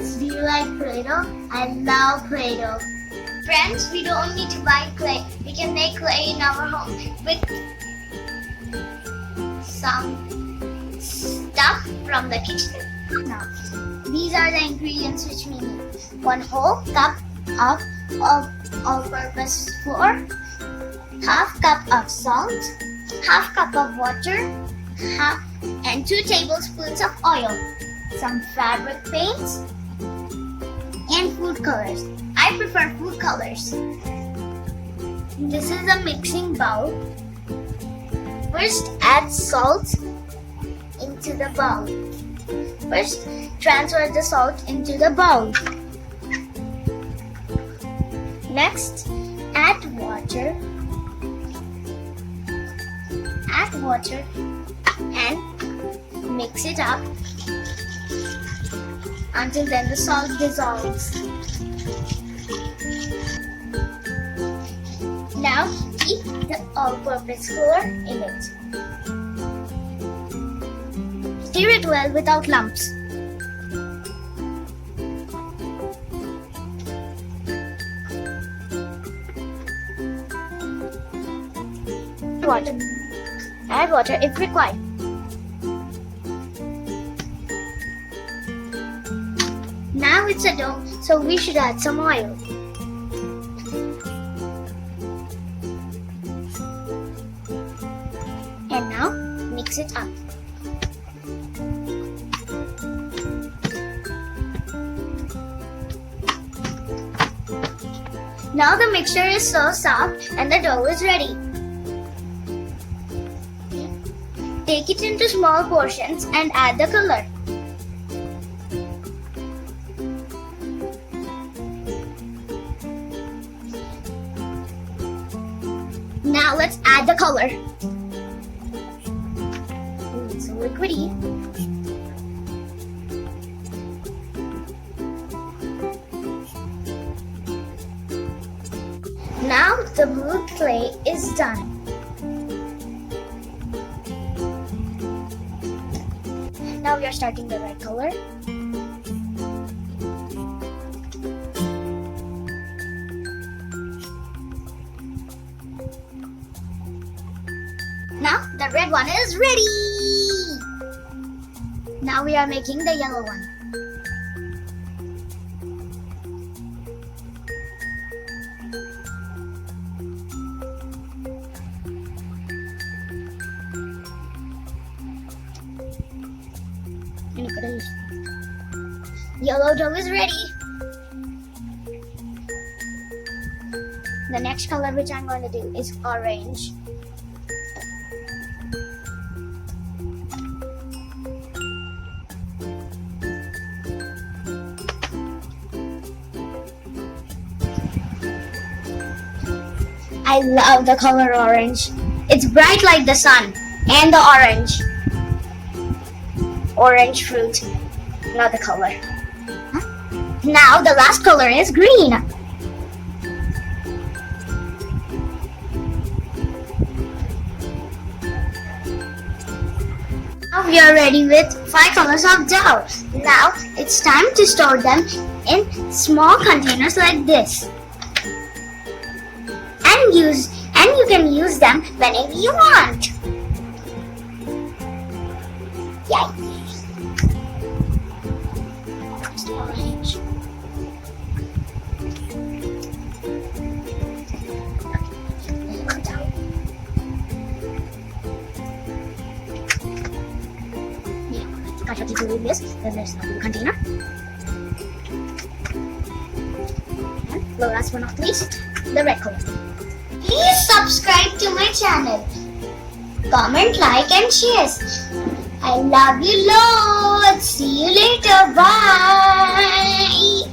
Friends, do you like Play-Doh? I love Play-Doh. Friends, we don't need to buy clay. We can make clay in our home with some stuff from the kitchen. Now, these are the ingredients which we need. 1 whole cup of all-purpose flour, half cup of salt, half cup of water, and 2 tablespoons of oil, some fabric paints, and food colors. I prefer food colors. This is a mixing bowl. First, add salt into the bowl. First, transfer the salt into the bowl. Next, add water. Add water and mix it up until then the salt dissolves. Now keep the all-purpose flour in it. Stir it well without lumps. Water. Add water if required. Now it's a dough, so we should add some oil. And now mix it up. Now the mixture is so soft and the dough is ready. Take it into small portions and add the color. Now let's add the color. It's so liquidy. Now the blue clay is done. Now we are starting the red color. Now the red one is ready. Now we are making the yellow one. Yellow dough is ready. The next color which I'm going to do is orange. I love the color orange. It's bright like the sun and the orange fruit. Not the color. Now the last color is green. Now we are ready with 5 colors of dough. Now it's time to store them in small containers like this. And you can use them whenever you want. Yay! Orange. I have to leave this. Then there's the container. And last but not least, the red color. Please subscribe to my channel. Comment, like, and share. I love you loads. See you later. Bye.